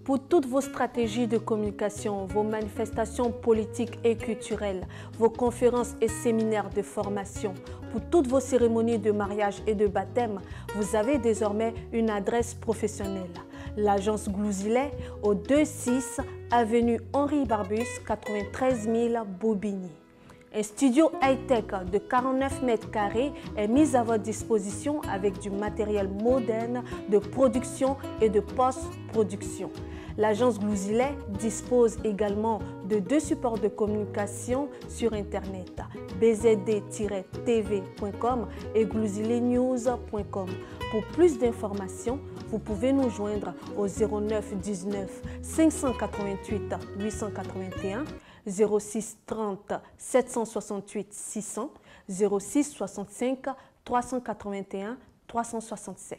Pour toutes vos stratégies de communication, vos manifestations politiques et culturelles, vos conférences et séminaires de formation, pour toutes vos cérémonies de mariage et de baptême, vous avez désormais une adresse professionnelle. L'agence Glouzilet au 26 avenue Henri Barbus, 93 000 Bobigny. Un studio high-tech de 49 mètres carrés est mis à votre disposition avec du matériel moderne de production et de post-production. L'agence Glouzilet dispose également de 2 supports de communication sur Internet, bzd-tv.com et glouziletnews.com. Pour plus d'informations, vous pouvez nous joindre au 09 19 588 881, 06 30 768 600, 06 65 381 367.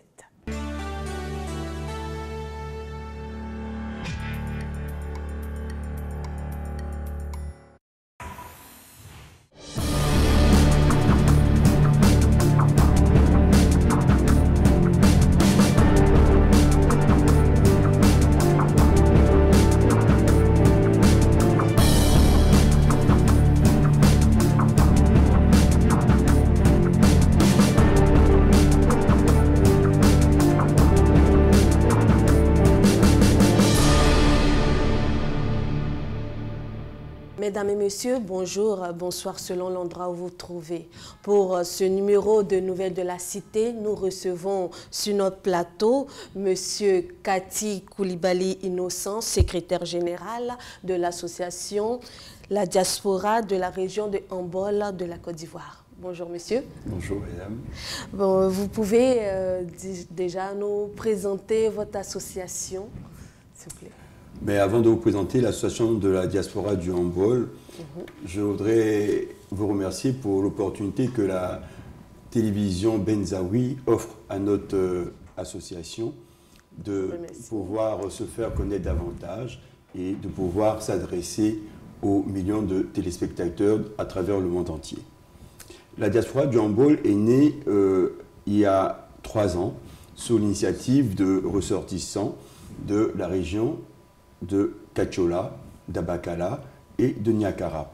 Mesdames et messieurs, bonjour, bonsoir selon l'endroit où vous vous trouvez. Pour ce numéro de Nouvelles de la Cité, nous recevons sur notre plateau Monsieur Kati Koulibaly Innocent, secrétaire général de l'association La Diaspora de la région de Hambol de la Côte d'Ivoire. Bonjour monsieur. Bonjour mesdames. Bon, vous pouvez déjà nous présenter votre association, s'il vous plaît. Mais avant de vous présenter l'association de la diaspora du Hambol, je voudrais vous remercier pour l'opportunité que la télévision Benzaoui offre à notre association de pouvoir se faire connaître davantage et de pouvoir s'adresser aux millions de téléspectateurs à travers le monde entier. La diaspora du Hambol est née il y a 3 ans sous l'initiative de ressortissants de la région de Kachola, d'Abakala et de Niakara.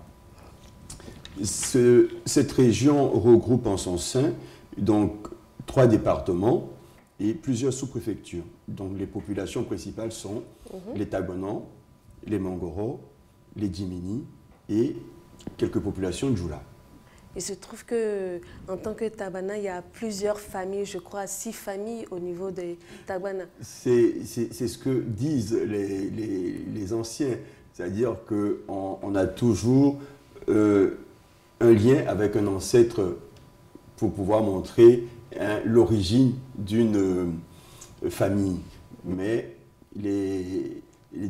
Cette région regroupe en son sein donc 3 départements et plusieurs sous-préfectures. Donc les populations principales sont les Tagonans, les Mangoro, les Djimini et quelques populations de Djoula. Il se trouve qu'en tant que Tabana, il y a plusieurs familles, je crois 6 familles au niveau des Tabana. C'est ce que disent les anciens, c'est-à-dire qu'on a toujours un lien avec un ancêtre pour pouvoir montrer l'origine d'une famille. Mais les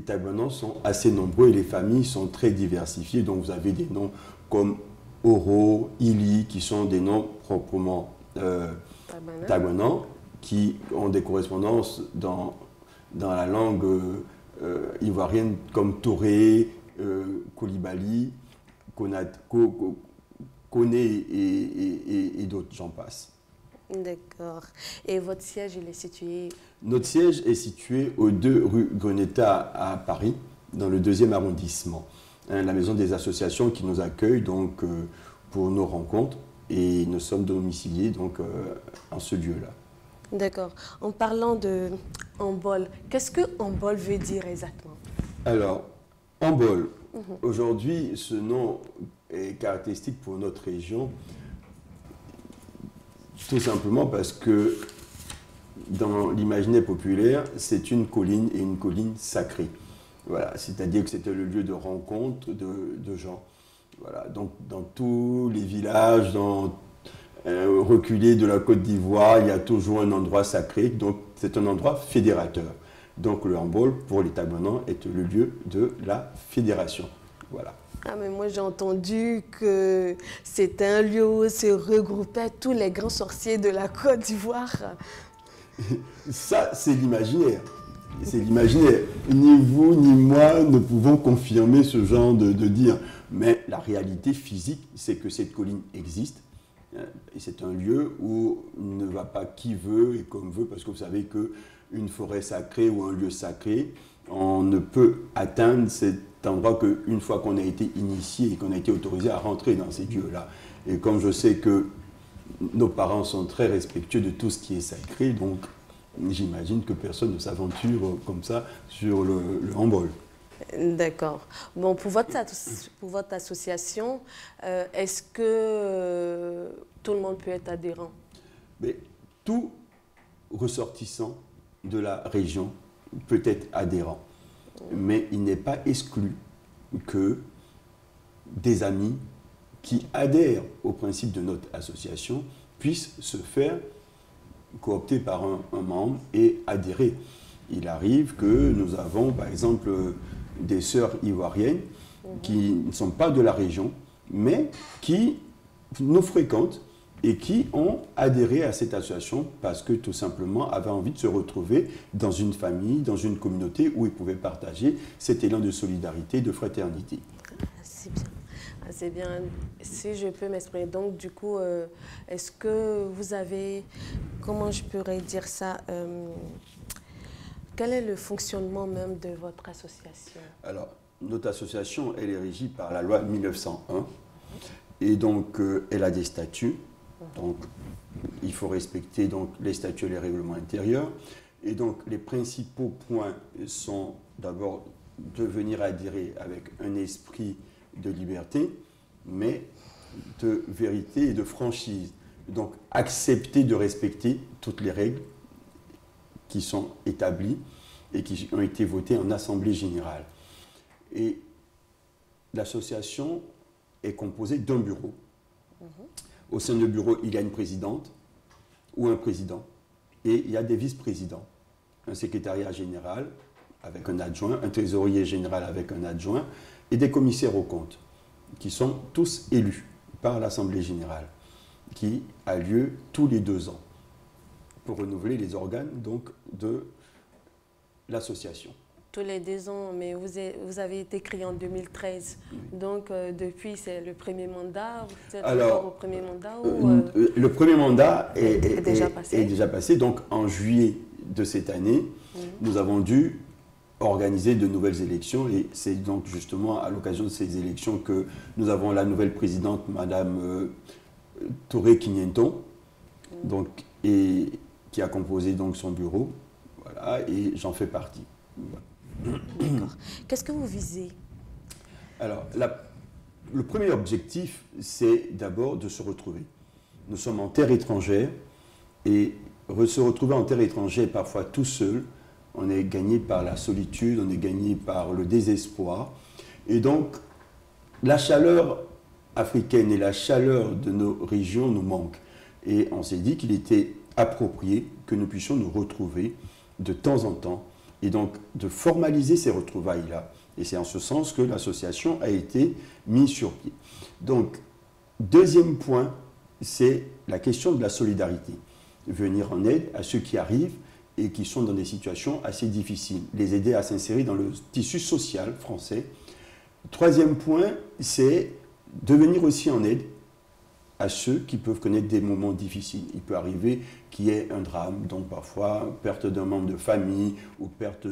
Tabanans sont assez nombreux et les familles sont très diversifiées, donc vous avez des noms comme Oro, Ili, qui sont des noms proprement tagonans, qui ont des correspondances dans la langue ivoirienne comme Touré, Koulibaly, Koné et d'autres, j'en passe. D'accord. Et votre siège, il est situé? Notre siège est situé aux 2 rue Greneta à Paris, dans le 2e arrondissement. La maison des associations qui nous accueille donc, pour nos rencontres et nous sommes domiciliés donc, en ce lieu-là. D'accord. En parlant de Hambol, qu'est-ce que Hambol veut dire exactement? Alors, Hambol, aujourd'hui, ce nom est caractéristique pour notre région, tout simplement parce que dans l'imaginaire populaire, c'est une colline et une colline sacrée. Voilà, c'est-à-dire que c'était le lieu de rencontre de gens. Voilà, donc dans tous les villages reculés de la Côte d'Ivoire, il y a toujours un endroit sacré, donc c'est un endroit fédérateur. Donc le Hambol, pour les Tagonans, est le lieu de la fédération. Voilà. Ah, mais moi j'ai entendu que c'était un lieu où se regroupaient tous les grands sorciers de la Côte d'Ivoire. Ça, c'est l'imaginaire. C'est l'imaginaire. Ni vous, ni moi ne pouvons confirmer ce genre de dire. Mais la réalité physique, c'est que cette colline existe Et c'est un lieu où ne va pas qui veut et comme veut, parce que vous savez qu'une forêt sacrée ou un lieu sacré, on ne peut atteindre cet endroit qu'une fois qu'on a été initié et qu'on a été autorisé à rentrer dans ces lieux-là. Et comme je sais que nos parents sont très respectueux de tout ce qui est sacré, donc j'imagine que personne ne s'aventure comme ça sur le handball. D'accord. Bon, pour votre association, est-ce que tout le monde peut être adhérent? Mais tout ressortissant de la région peut être adhérent. Mais il n'est pas exclu que des amis qui adhèrent au principe de notre association puissent se faire coopter par un membre et adhérer. Il arrive que nous avons, par exemple, des sœurs ivoiriennes qui ne sont pas de la région, mais qui nous fréquentent et qui ont adhéré à cette association parce que tout simplement avaient envie de se retrouver dans une famille, dans une communauté où ils pouvaient partager cet élan de solidarité, de fraternité. C'est bien. C'est bien. Si je peux m'exprimer, donc du coup, est-ce que vous avez, comment je pourrais dire ça, quel est le fonctionnement même de votre association? Alors, notre association, elle est régie par la loi 1901 et donc elle a des statuts. Donc, il faut respecter donc, les statuts et les règlements intérieurs. Et donc, les principaux points sont d'abord de venir adhérer avec un esprit de liberté, mais de vérité et de franchise. Donc, accepter de respecter toutes les règles qui sont établies et qui ont été votées en assemblée générale. Et l'association est composée d'un bureau. Au sein du bureau, il y a une présidente ou un président et il y a des vice-présidents, un secrétariat général avec un adjoint, un trésorier général avec un adjoint et des commissaires aux comptes qui sont tous élus par l'Assemblée générale qui a lieu tous les 2 ans pour renouveler les organes donc, de l'association. Tous les 2 ans, mais vous avez été créé en 2013. Oui. Donc, depuis, c'est le premier mandat? Vous êtes encore au premier mandat le premier mandat est déjà passé. Donc, en juillet de cette année, nous avons dû organiser de nouvelles élections. Et c'est donc justement à l'occasion de ces élections que nous avons la nouvelle présidente, Madame Touré Kinyenton, donc, et qui a composé donc son bureau. Voilà, et j'en fais partie. Voilà. D'accord. Qu'est-ce que vous visez? Alors, le premier objectif, c'est d'abord de se retrouver. Nous sommes en terre étrangère et se retrouver en terre étrangère, parfois tout seul, on est gagné par la solitude, on est gagné par le désespoir. Et donc, la chaleur africaine et la chaleur de nos régions nous manquent. Et on s'est dit qu'il était approprié que nous puissions nous retrouver de temps en temps et donc de formaliser ces retrouvailles-là. Et c'est en ce sens que l'association a été mise sur pied. Donc, deuxième point, c'est la question de la solidarité. Venir en aide à ceux qui arrivent et qui sont dans des situations assez difficiles. Les aider à s'insérer dans le tissu social français. Troisième point, c'est de venir aussi en aide à ceux qui peuvent connaître des moments difficiles. Il peut arriver qu'il y ait un drame, donc parfois perte d'un membre de famille ou perte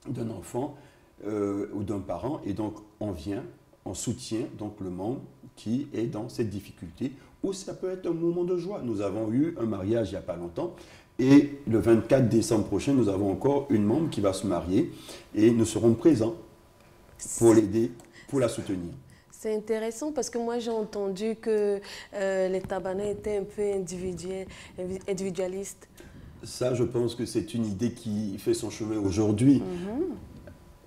d'un enfant ou d'un parent, et donc on vient, on soutient donc le membre qui est dans cette difficulté, ou ça peut être un moment de joie. Nous avons eu un mariage il n'y a pas longtemps, et le 24 décembre prochain, nous avons encore une membre qui va se marier, et nous serons présents pour l'aider, pour la soutenir. C'est intéressant parce que moi j'ai entendu que les Tabanais étaient un peu individualistes. Ça, je pense que c'est une idée qui fait son chemin aujourd'hui.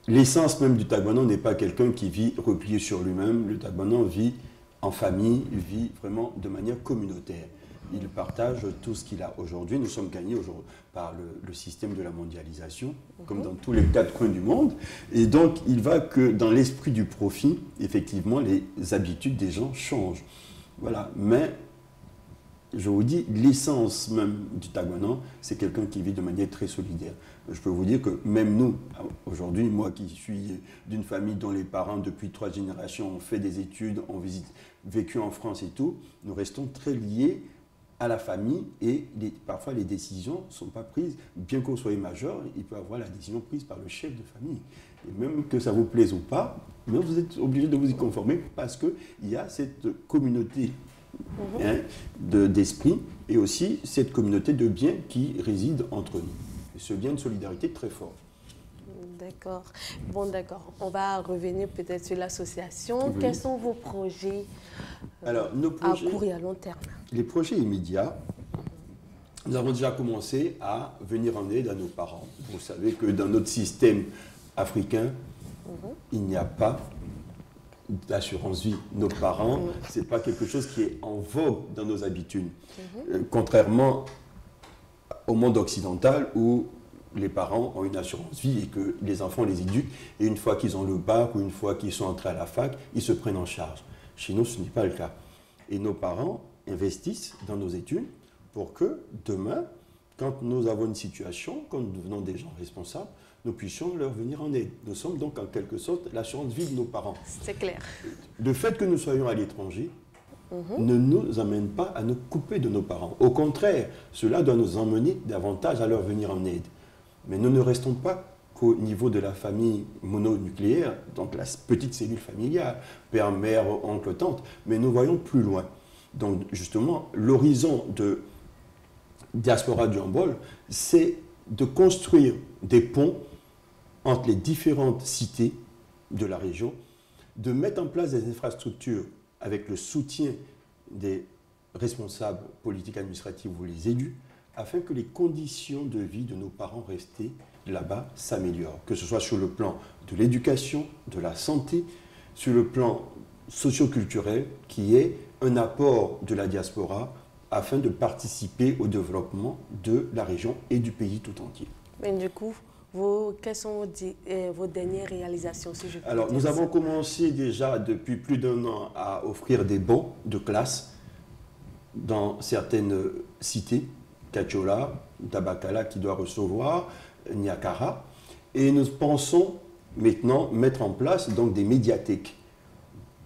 L'essence même du Tagbanan n'est pas quelqu'un qui vit replié sur lui-même. Le Tagbanan vit en famille, vit vraiment de manière communautaire. Il partage tout ce qu'il a aujourd'hui. Nous sommes gagnés aujourd'hui par le système de la mondialisation, comme dans tous les 4 coins du monde. Et donc, il va que dans l'esprit du profit, effectivement, les habitudes des gens changent. Voilà. Mais je vous dis, l'essence même du Taguanan, c'est quelqu'un qui vit de manière très solidaire. Je peux vous dire que même nous, aujourd'hui, moi qui suis d'une famille dont les parents, depuis 3 générations, ont fait des études, ont vécu en France et tout, nous restons très liés à la famille et parfois les décisions ne sont pas prises. Bien qu'on soit majeur, il peut y avoir la décision prise par le chef de famille. Et même que ça vous plaise ou pas, mais vous êtes obligé de vous y conformer parce qu'il y a cette communauté d'esprit et aussi cette communauté de biens qui réside entre nous. Et ce lien de solidarité très fort. D'accord. Bon, d'accord. On va revenir peut-être sur l'association. Oui. Quels sont vos projets, nos projets à court et à long terme? Les projets immédiats, nous avons déjà commencé à venir en aide à nos parents. Vous savez que dans notre système africain, il n'y a pas d'assurance vie. Nos parents, ce n'est pas quelque chose qui est en vogue dans nos habitudes. Contrairement au monde occidental où les parents ont une assurance vie et que les enfants les éduquent et une fois qu'ils ont le bac ou une fois qu'ils sont entrés à la fac, ils se prennent en charge. Chez nous, ce n'est pas le cas. Et nos parents investissent dans nos études pour que demain, quand nous avons une situation, quand nous devenons des gens responsables, nous puissions leur venir en aide. Nous sommes donc en quelque sorte l'assurance vie de nos parents. C'est clair. Le fait que nous soyons à l'étranger ne nous amène pas à nous couper de nos parents. Au contraire, cela doit nous emmener davantage à leur venir en aide. Mais nous ne restons pas qu'au niveau de la famille mononucléaire, donc la petite cellule familiale, père, mère, oncle, tante, mais nous voyons plus loin. Donc justement, l'horizon de Diaspora du Humboldt, c'est de construire des ponts entre les différentes cités de la région, de mettre en place des infrastructures avec le soutien des responsables politiques administratifs ou les élus, afin que les conditions de vie de nos parents restés là-bas s'améliorent, que ce soit sur le plan de l'éducation, de la santé, sur le plan socio-culturel, qui est un apport de la diaspora afin de participer au développement de la région et du pays tout entier. Mais du coup, quelles sont vos dernières réalisations, si je peux Alors, dire nous avons ça. commencé déjà depuis plus d'1 an à offrir des bons de classe dans certaines cités, Kachola, Tabakala qui doit recevoir, Niakara. Et nous pensons maintenant mettre en place donc des médiathèques.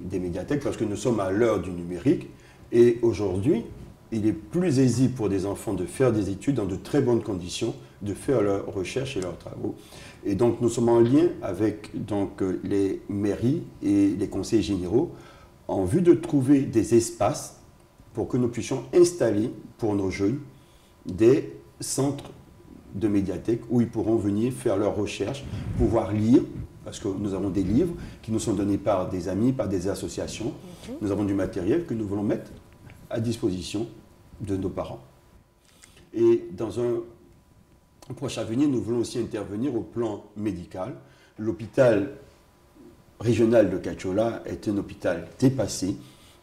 Des médiathèques parce que nous sommes à l'heure du numérique. Et aujourd'hui, il est plus aisé pour des enfants de faire des études dans de très bonnes conditions, de faire leurs recherches et leurs travaux. Et donc nous sommes en lien avec donc, les mairies et les conseils généraux en vue de trouver des espaces pour que nous puissions installer pour nos jeunes des centres de médiathèques où ils pourront venir faire leurs recherches, pouvoir lire, parce que nous avons des livres qui nous sont donnés par des amis, par des associations. Nous avons du matériel que nous voulons mettre à disposition de nos parents. Et dans un prochain avenir, nous voulons aussi intervenir au plan médical. L'hôpital régional de Kachola est un hôpital dépassé,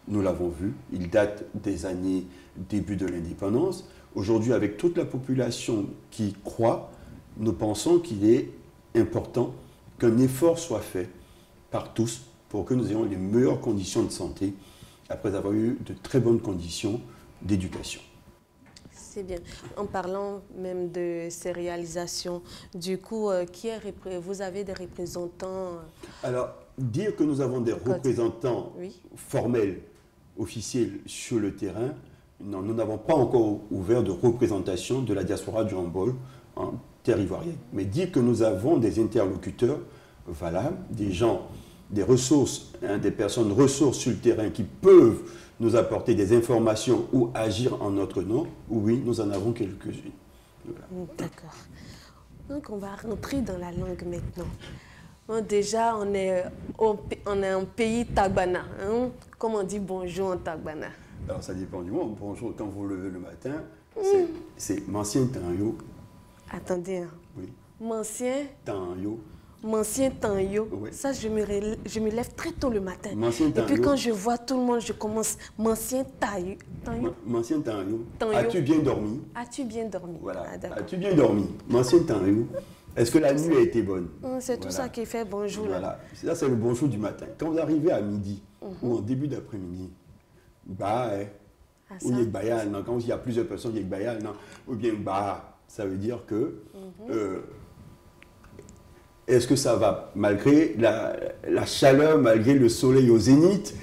nous l'avons vu, il date des années début de l'indépendance. Aujourd'hui, avec toute la population qui croît, nous pensons qu'il est important qu'un effort soit fait par tous pour que nous ayons les meilleures conditions de santé après avoir eu de très bonnes conditions d'éducation. C'est bien. En parlant même de ces réalisations, du coup, vous avez des représentants? Alors, dire que nous avons des représentants formels, officiels sur le terrain, non, nous n'avons pas encore ouvert de représentation de la diaspora du Humboldt en terre ivoirienne. Mais dire que nous avons des interlocuteurs valables, des gens, des ressources, des personnes ressources sur le terrain qui peuvent nous apporter des informations ou agir en notre nom, oui, nous en avons quelques-unes. Voilà. D'accord. Donc, on va rentrer dans la langue maintenant. Bon, déjà, on est en pays Tagbana. Hein? Comment on dit bonjour en Tagbana? Alors, ça dépend du monde. Bonjour, quand vous vous levez le matin, c'est Mancien Tanyo. Attendez. Hein. Oui. Mancien Tanyo. Mancien Tanyo. Oui. Ça, je me lève très tôt le matin. Mancien Tanyo. Et puis, quand je vois tout le monde, je commence Mancien Tanyo. Mancien Tanyo. Tanyo. As-tu bien dormi? As-tu bien dormi? Voilà. Ah, as-tu bien dormi? Mancien Tanyo. Est-ce que la nuit a été bonne? C'est tout ça qui fait bonjour. Voilà. Ça, c'est le bonjour du matin. Quand vous arrivez à midi ou en début d'après-midi, Ou Yekbayal, non, quand il y a plusieurs personnes, Yekbayal, non. Ou bien Ba, ça veut dire que est-ce que ça va malgré la chaleur, malgré le soleil au zénith,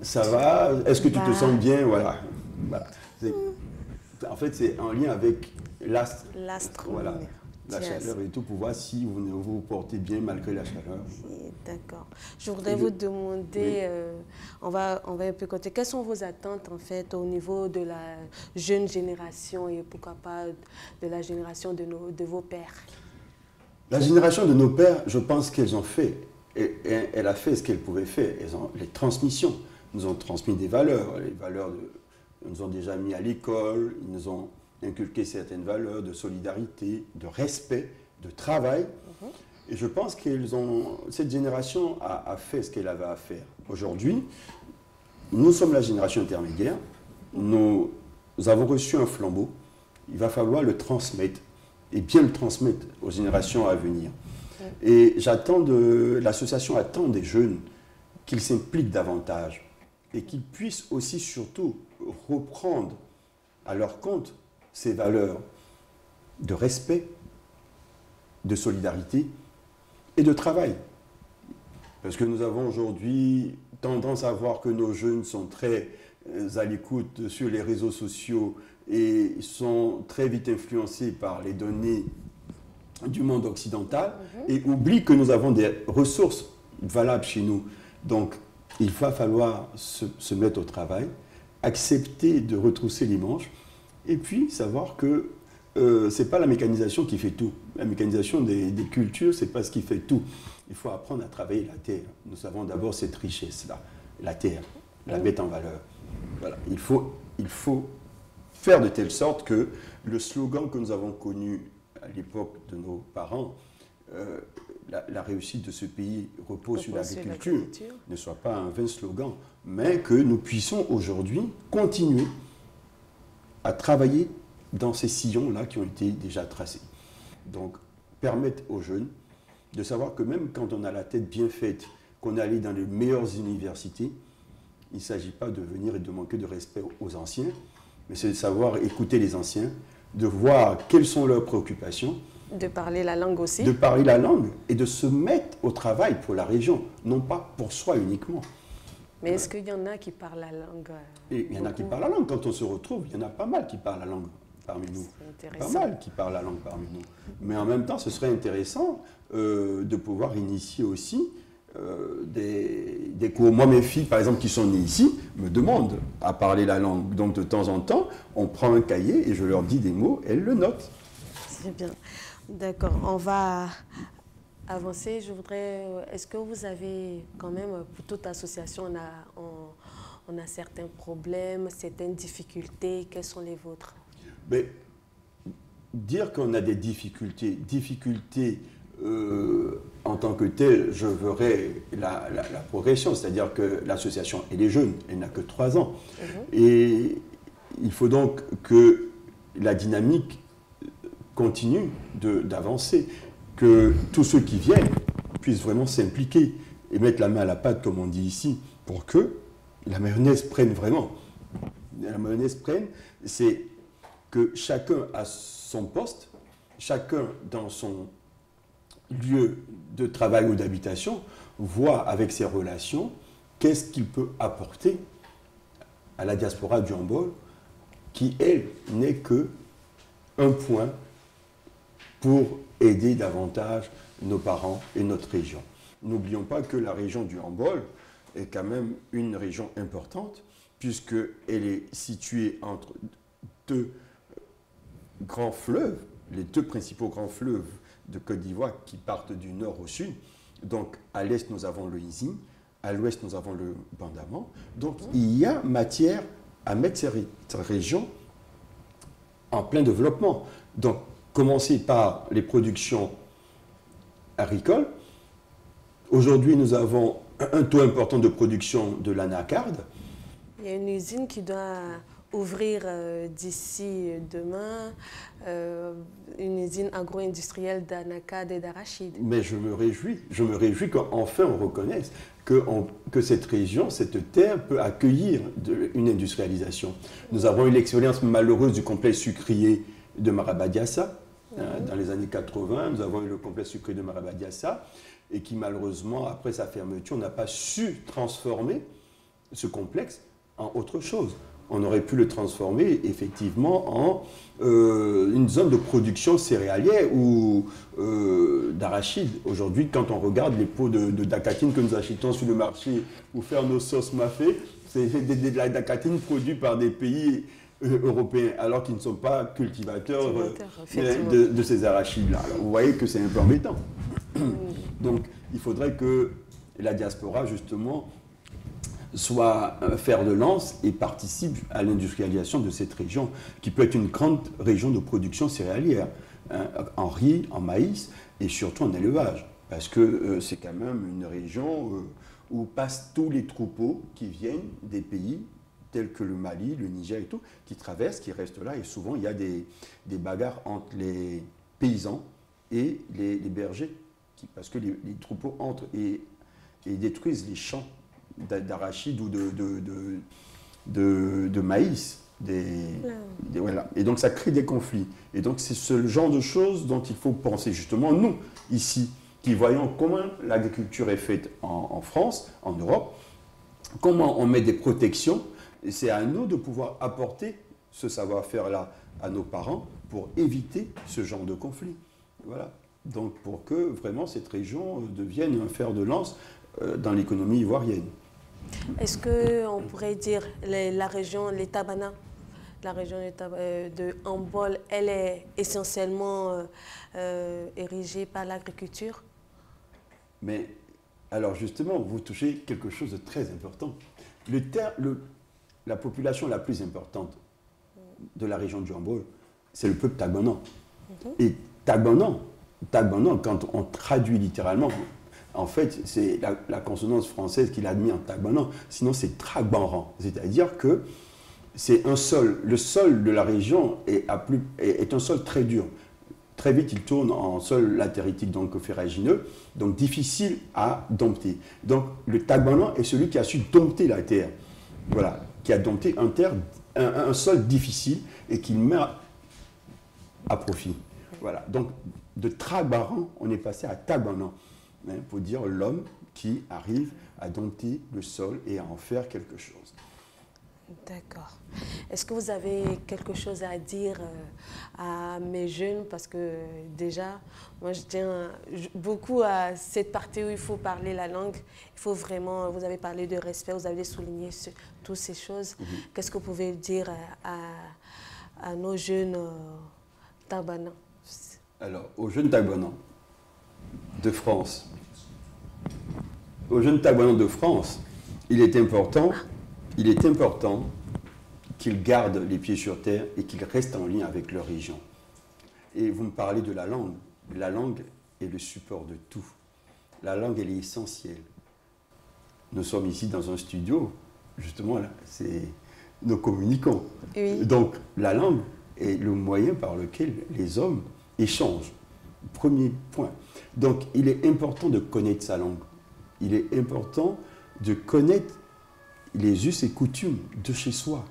ça va? Est-ce que tu te sens bien? Voilà. En fait, c'est en lien avec l'astre. L'astre. Voilà. La chaleur et tout, pour voir si vous vous portez bien malgré la chaleur. D'accord. Je voudrais vous demander, on va un peu côté, quelles sont vos attentes en fait au niveau de la jeune génération et pourquoi pas de la génération de vos pères? La génération de nos pères, je pense qu'elles ont fait, elle a fait ce qu'elle pouvait faire. Elles ont les transmissions. Ils nous ont transmis des valeurs. Les valeurs, ils nous ont déjà mis à l'école, ils nous ont inculqué certaines valeurs de solidarité, de respect, de travail. Et je pense que cette génération a fait ce qu'elle avait à faire. Aujourd'hui, nous sommes la génération intermédiaire. Nous avons reçu un flambeau. Il va falloir le transmettre et bien le transmettre aux générations à venir. Et l'association attend des jeunes qu'ils s'impliquent davantage et qu'ils puissent aussi surtout reprendre à leur compte ces valeurs de respect, de solidarité et de travail. Parce que nous avons aujourd'hui tendance à voir que nos jeunes sont très à l'écoute sur les réseaux sociaux et sont très vite influencés par les données du monde occidental et oublient que nous avons des ressources valables chez nous. Donc, il va falloir se mettre au travail, accepter de retrousser les manches et puis savoir que ce n'est pas la mécanisation qui fait tout. La mécanisation des cultures, ce n'est pas ce qui fait tout. Il faut apprendre à travailler la terre. Nous avons d'abord cette richesse-là, la terre, la mettre en valeur. Voilà. Il faut faire de telle sorte que le slogan que nous avons connu à l'époque de nos parents, la réussite de ce pays repose sur l'agriculture, ne soit pas un vain slogan, mais que nous puissions aujourd'hui continuer à travailler dans ces sillons-là qui ont été déjà tracés. Donc, permettre aux jeunes de savoir que même quand on a la tête bien faite, qu'on est allé dans les meilleures universités, il ne s'agit pas de venir et de manquer de respect aux anciens, mais c'est de savoir écouter les anciens, de voir quelles sont leurs préoccupations. De parler la langue aussi. De parler la langue et de se mettre au travail pour la région, non pas pour soi uniquement. Mais est-ce qu'il y en a qui parlent la langue Et il y en a qui parlent la langue. Quand on se retrouve, il y en a pas mal qui parlent la langue parmi nous. Pas mal qui parlent la langue parmi nous. Mais en même temps, ce serait intéressant de pouvoir initier aussi des cours. Moi, mes filles, par exemple, qui sont nées ici, me demandent à parler la langue. Donc, de temps en temps, on prend un cahier et je leur dis des mots, elles le notent. C'est bien. D'accord. On va avancer. Je voudrais... Est-ce que vous avez quand même, pour toute association, on a certains problèmes, certaines difficultés. Quelles sont les vôtres? Mais, dire qu'on a des difficultés en tant que telle, je verrais la progression, c'est-à-dire que l'association, elle est jeune, elle n'a que 3 ans. Et il faut donc que la dynamique continue d'avancer, que tous ceux qui viennent puissent vraiment s'impliquer et mettre la main à la pâte, comme on dit ici, pour que la mayonnaise prenne vraiment. La mayonnaise prenne, c'est que chacun a son poste, chacun dans son lieu de travail ou d'habitation, voit avec ses relations qu'est-ce qu'il peut apporter à la diaspora du Hambol, qui, elle, n'est que un point pour aider davantage nos parents et notre région. N'oublions pas que la région du Hambol est quand même une région importante, puisqu'elle est située entre 2 grands fleuves, les 2 principaux grands fleuves de Côte d'Ivoire qui partent du nord au sud. Donc, à l'est, nous avons le Isin, à l'ouest, nous avons le Bandaman. Donc, il y a matière à mettre cette région en plein développement. Donc, commencer par les productions agricoles. Aujourd'hui, nous avons un taux important de production de l'anacarde. Il y a une usine qui doit ouvrir d'ici demain, une usine agro-industrielle d'anacarde et d'arachide. Mais je me réjouis qu'enfin on reconnaisse que cette région, cette terre peut accueillir une industrialisation. Nous avons eu l'expérience malheureuse du complexe sucrier de Marabadiassa. Dans les années 80, nous avons eu le complexe sucrier de Marabadiassa et qui malheureusement, après sa fermeture, n'a pas su transformer ce complexe en autre chose. On aurait pu le transformer effectivement en une zone de production céréalière ou d'arachide. Aujourd'hui, quand on regarde les pots de dacatine que nous achetons sur le marché pour faire nos sauces mafé, c'est de la dacatine produite par des pays européens, alors qu'ils ne sont pas cultivateurs de ces arachides-là. Vous voyez que c'est un peu embêtant. Donc, il faudrait que la diaspora, justement, soit un fer de lance et participe à l'industrialisation de cette région, qui peut être une grande région de production céréalière, hein, en riz, en maïs et surtout en élevage. Parce que c'est quand même une région où passent tous les troupeaux qui viennent des pays tels que le Mali, le Niger et tout, qui traversent, qui restent là. Et souvent, il y a des bagarres entre les paysans et les bergers, parce que les troupeaux entrent et détruisent les champs d'arachide ou de maïs. Voilà. Et donc, ça crée des conflits. Et donc, c'est ce genre de choses dont il faut penser. Justement, nous, ici, qui voyons comment l'agriculture est faite en France, en Europe, comment on met des protections. Et c'est à nous de pouvoir apporter ce savoir-faire-là à nos parents pour éviter ce genre de conflit. Voilà. Donc, pour que vraiment cette région devienne un fer de lance dans l'économie ivoirienne. Est-ce qu'on pourrait dire la région, les Tabana, la région de Ambol, elle est essentiellement érigée par l'agriculture? Mais alors justement, vous touchez quelque chose de très important. La population la plus importante de la région du Ambol, c'est le peuple Tagbanan. Et Tagbanan, quand on traduit littéralement, en fait, c'est la consonance française qui l'a mis en Tagbanan. Sinon, c'est Tragbanran. C'est-à-dire que c'est un sol. Le sol de la région est un sol très dur. Très vite, il tourne en sol latéritique, donc ferragineux, donc difficile à dompter. Donc, le Tagbanan est celui qui a su dompter la terre. Voilà, qui a dompté un sol difficile et qu'il met à profit. Voilà, donc de Tragbaran, on est passé à Tagbanan. Pour dire l'homme qui arrive à dompter le sol et à en faire quelque chose. D'accord. Est-ce que vous avez quelque chose à dire à mes jeunes? Parce que déjà, moi je tiens beaucoup à cette partie où il faut parler la langue. Il faut vraiment, vous avez parlé de respect, vous avez souligné toutes ces choses. Qu'est-ce que vous pouvez dire à nos jeunes Tagbanans? Alors, aux jeunes Tagbanans de France, aux jeunes Tagbanans de France, il est important qu'ils gardent les pieds sur terre et qu'ils restent en lien avec leur région. Et vous me parlez de la langue. La langue est le support de tout. La langue, elle est essentielle. Nous sommes ici dans un studio, justement, là, c'est nos communicants. Oui. Donc, la langue est le moyen par lequel les hommes échangent. Premier point. Donc, il est important de connaître sa langue. Il est important de connaître les us et coutumes de chez soi.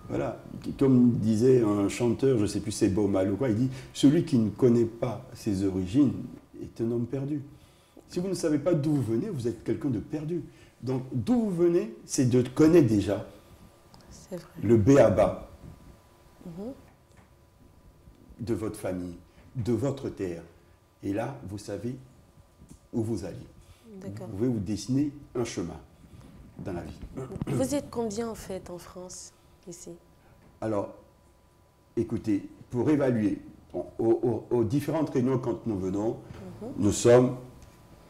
Voilà. Comme disait un chanteur, je ne sais plus c'est Bob Marley ou quoi, il dit « Celui qui ne connaît pas ses origines est un homme perdu ». Si vous ne savez pas d'où vous venez, vous êtes quelqu'un de perdu. Donc, d'où vous venez, c'est de connaître déjà le b.a.-ba de votre famille, de votre terre. Et là, vous savez où vous allez. Vous pouvez vous dessiner un chemin dans la vie. Vous êtes combien en fait en France, ici? Alors, écoutez, pour évaluer, aux différentes réunions quand nous venons, nous sommes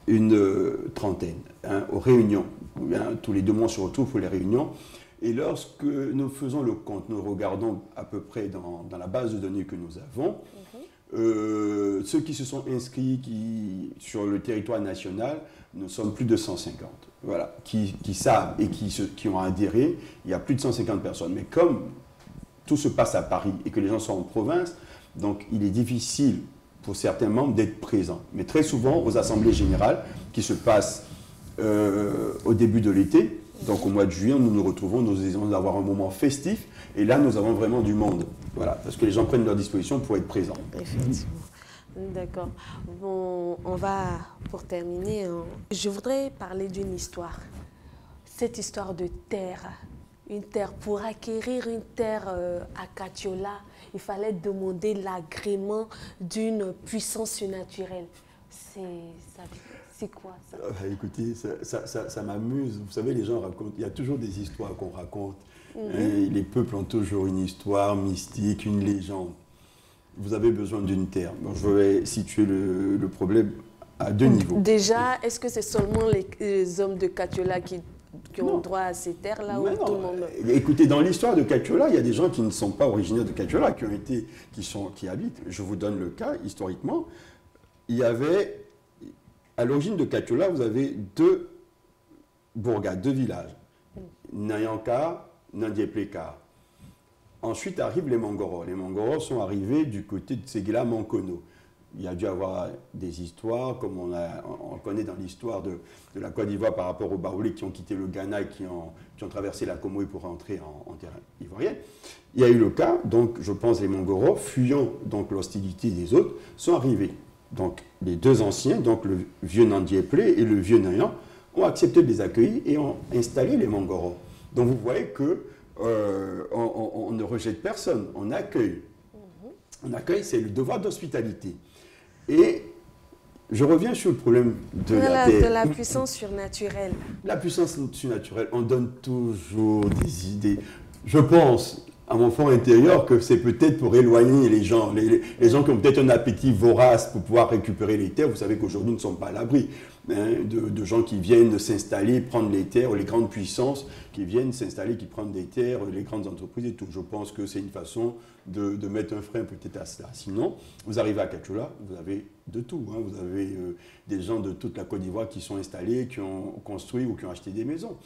une trentaine. Aux réunions, tous les 2 mois on se retrouve pour les réunions. Et lorsque nous faisons le compte, nous regardons à peu près dans la base de données que nous avons, ceux qui se sont inscrits sur le territoire national, nous sommes plus de 150. Voilà, qui savent et qui ont adhéré, il y a plus de 150 personnes. Mais comme tout se passe à Paris et que les gens sont en province, donc il est difficile pour certains membres d'être présents. Mais très souvent, aux assemblées générales qui se passent au début de l'été. Donc au mois de juillet, nous nous retrouvons, nous essayons d'avoir un moment festif. Et là, nous avons vraiment du monde. Voilà, parce que les gens prennent leurs dispositions pour être présents. Effectivement. D'accord. Bon, on va, pour terminer, je voudrais parler d'une histoire. Cette histoire de terre. Une terre, pour acquérir une terre à Katiola, il fallait demander l'agrément d'une puissance surnaturelle. C'est quoi ça? Écoutez, ça m'amuse. Vous savez, les gens racontent, il y a toujours des histoires qu'on raconte. Et les peuples ont toujours une histoire mystique, une légende. Vous avez besoin d'une terre. Donc, je vais situer le problème à deux niveaux. Déjà, est-ce que c'est seulement les hommes de Katiola qui ont droit à ces terres-là ou tout le monde? Écoutez, dans l'histoire de Katiola, il y a des gens qui ne sont pas originaires de Katiola, qui habitent. Je vous donne le cas, historiquement. Il y avait, à l'origine de Katiola, vous avez deux bourgades, deux villages. Nayanka, Nandiepleka. Ensuite arrivent les Mangoros. Les Mangoros sont arrivés du côté de Séguéla, Mankono. Il y a dû avoir des histoires, comme on connaît dans l'histoire de la Côte d'Ivoire par rapport aux Baoulés qui ont quitté le Ghana et qui ont traversé la Comoé pour rentrer en terre ivoirienne. Il y a eu le cas, donc je pense les Mangoros, fuyant donc l'hostilité des autres, sont arrivés. Donc les deux anciens, donc le vieux Nandieplé et le vieux Nayan, ont accepté de les accueillir et ont installé les Mangoros. Donc vous voyez que on ne rejette personne, on accueille. On accueille, c'est le devoir d'hospitalité. Et je reviens sur le problème de la terre. De la puissance surnaturelle. La puissance surnaturelle, on donne toujours des idées. Je pense, à mon fond intérieur, que c'est peut-être pour éloigner les gens. Les gens qui ont peut-être un appétit vorace pour pouvoir récupérer les terres. Vous savez qu'aujourd'hui, nous ne sommes pas à l'abri de gens qui viennent s'installer, prendre les terres, ou les grandes puissances qui viennent s'installer, qui prennent des terres, les grandes entreprises et tout. Je pense que c'est une façon de mettre un frein peut-être à cela. Sinon, vous arrivez à Katiola, vous avez de tout. Vous avez des gens de toute la Côte d'Ivoire qui sont installés, qui ont construit ou qui ont acheté des maisons.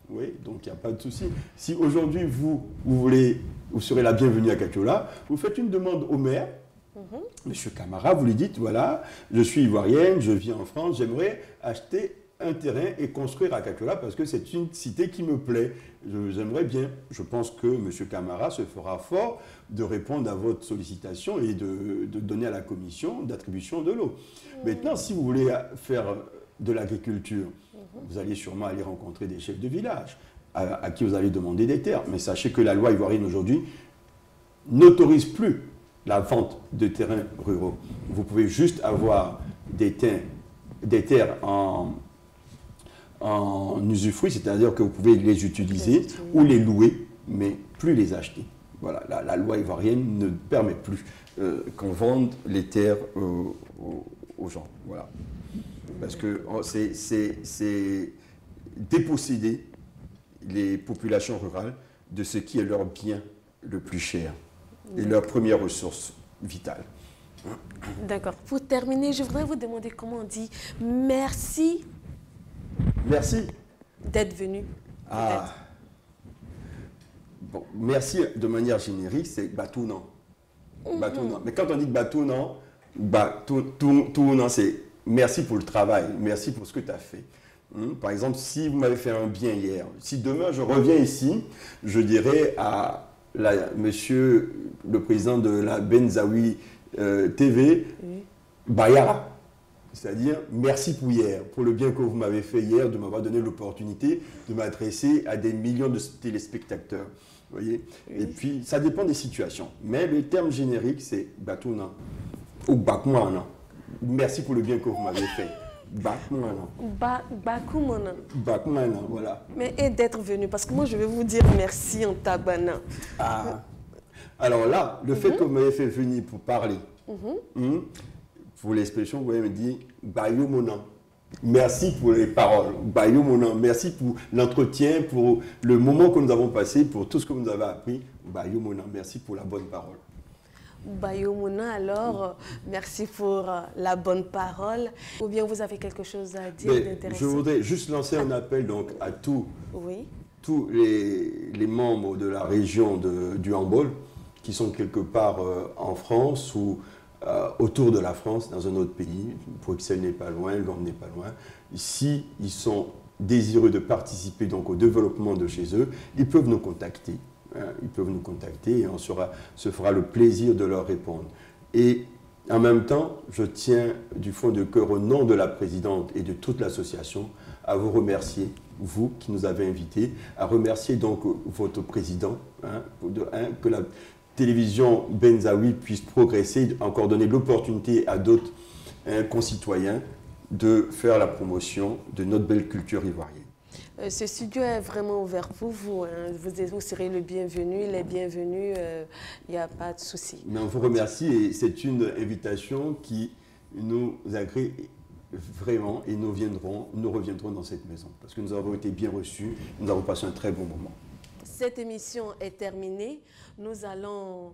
Oui, donc il n'y a pas de souci. Si aujourd'hui, vous serez la bienvenue à Katiola, vous faites une demande au maire. Monsieur Camara, vous lui dites, voilà, je suis ivoirienne, je vis en France, j'aimerais acheter un terrain et construire à Katiola parce que c'est une cité qui me plaît. J'aimerais bien. Je pense que monsieur Camara se fera fort de répondre à votre sollicitation et de donner à la commission d'attribution de l'eau. Maintenant, si vous voulez faire de l'agriculture, vous allez sûrement aller rencontrer des chefs de village à qui vous allez demander des terres. Mais sachez que la loi ivoirienne aujourd'hui n'autorise plus la vente de terrains ruraux. Vous pouvez juste avoir des terres en usufruit, c'est-à-dire que vous pouvez les utiliser ou les louer, mais plus les acheter. Voilà, la loi ivoirienne ne permet plus qu'on vende les terres aux gens. Voilà. Parce que c'est déposséder les populations rurales de ce qui est leur bien le plus cher et leur première ressource vitale. D'accord. Pour terminer, je voudrais vous demander comment on dit merci. Merci. D'être venu. Bon, merci de manière générique, c'est Batounan. Batounan. Mais quand on dit Batounan, Batounan, c'est merci pour le travail, merci pour ce que tu as fait. Par exemple, si vous m'avez fait un bien hier, si demain je reviens ici, je dirais à monsieur le président de la Benzaoui TV, Bayara. C'est-à-dire, merci pour hier, pour le bien que vous m'avez fait hier, de m'avoir donné l'opportunité de m'adresser à des millions de téléspectateurs. Vous voyez? Et puis, ça dépend des situations. Mais le terme générique, c'est Batounan ou Bakmouana. Merci pour le bien que vous m'avez fait. Bakmouana. Bakoumana. Bakmouana, voilà. Mais et d'être venu, parce que moi, je vais vous dire merci en tabana. Alors là, le fait que vous m'avez fait venir pour parler, pour l'expression, vous voyez, me dire Bayou Monan. Merci pour les paroles. Bayou Monan. Merci pour l'entretien, pour le moment que nous avons passé, pour tout ce que vous nous avez appris. Bayou Monan. Merci pour la bonne parole. Bayou Monan, alors, merci pour la bonne parole. Ou bien vous avez quelque chose à dire d'intéressant? Je voudrais juste lancer un appel donc, à tous les membres de la région du handball qui sont quelque part en France ou autour de la France, dans un autre pays. Bruxelles n'est pas loin, Londres n'est pas loin. Si ils sont désireux de participer donc au développement de chez eux, ils peuvent nous contacter. Ils peuvent nous contacter et on se fera le plaisir de leur répondre. Et en même temps, je tiens du fond de cœur, au nom de la présidente et de toute l'association, à vous remercier, vous qui nous avez invités, à remercier donc votre président, que la télévision Benzaoui puisse progresser, encore donner l'opportunité à d'autres concitoyens de faire la promotion de notre belle culture ivoirienne. Ce studio est vraiment ouvert pour vous. Vous serez le bienvenu, les bienvenus, il n'y a pas de souci. On vous remercie et c'est une invitation qui nous agrée vraiment et nous reviendrons dans cette maison parce que nous avons été bien reçus, nous avons passé un très bon moment. Cette émission est terminée. Nous allons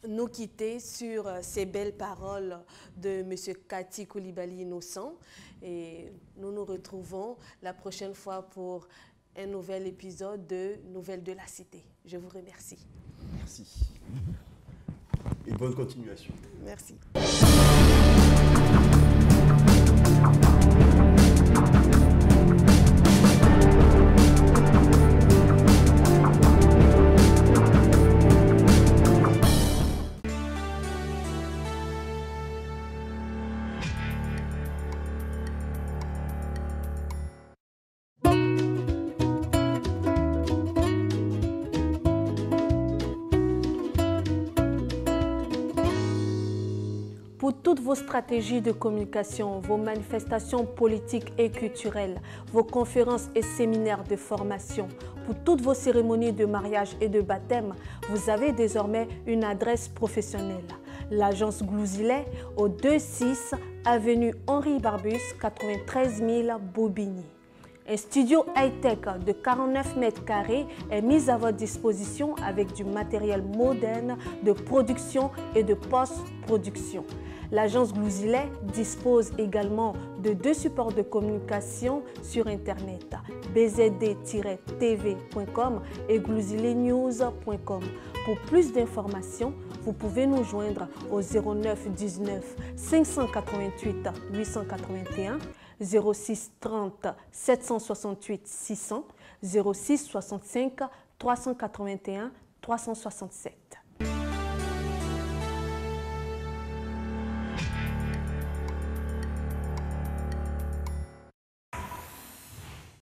nous quitter sur ces belles paroles de M. Kati Koulibaly Innocent. Et nous nous retrouvons la prochaine fois pour un nouvel épisode de Nouvelles de la Cité. Je vous remercie. Merci. Et bonne continuation. Merci. Pour toutes vos stratégies de communication, vos manifestations politiques et culturelles, vos conférences et séminaires de formation, pour toutes vos cérémonies de mariage et de baptême, vous avez désormais une adresse professionnelle. L'agence Glouzilet au 26 avenue Henri Barbus, 93 000 Bobigny. Un studio high-tech de 49 mètres carrés est mis à votre disposition avec du matériel moderne de production et de post-production. L'agence Glouzilet dispose également de 2 supports de communication sur Internet, bzd-tv.com et glouziletnews.com. Pour plus d'informations, vous pouvez nous joindre au 09 19 588 881, 06 30 768 600, 06 65 381 367.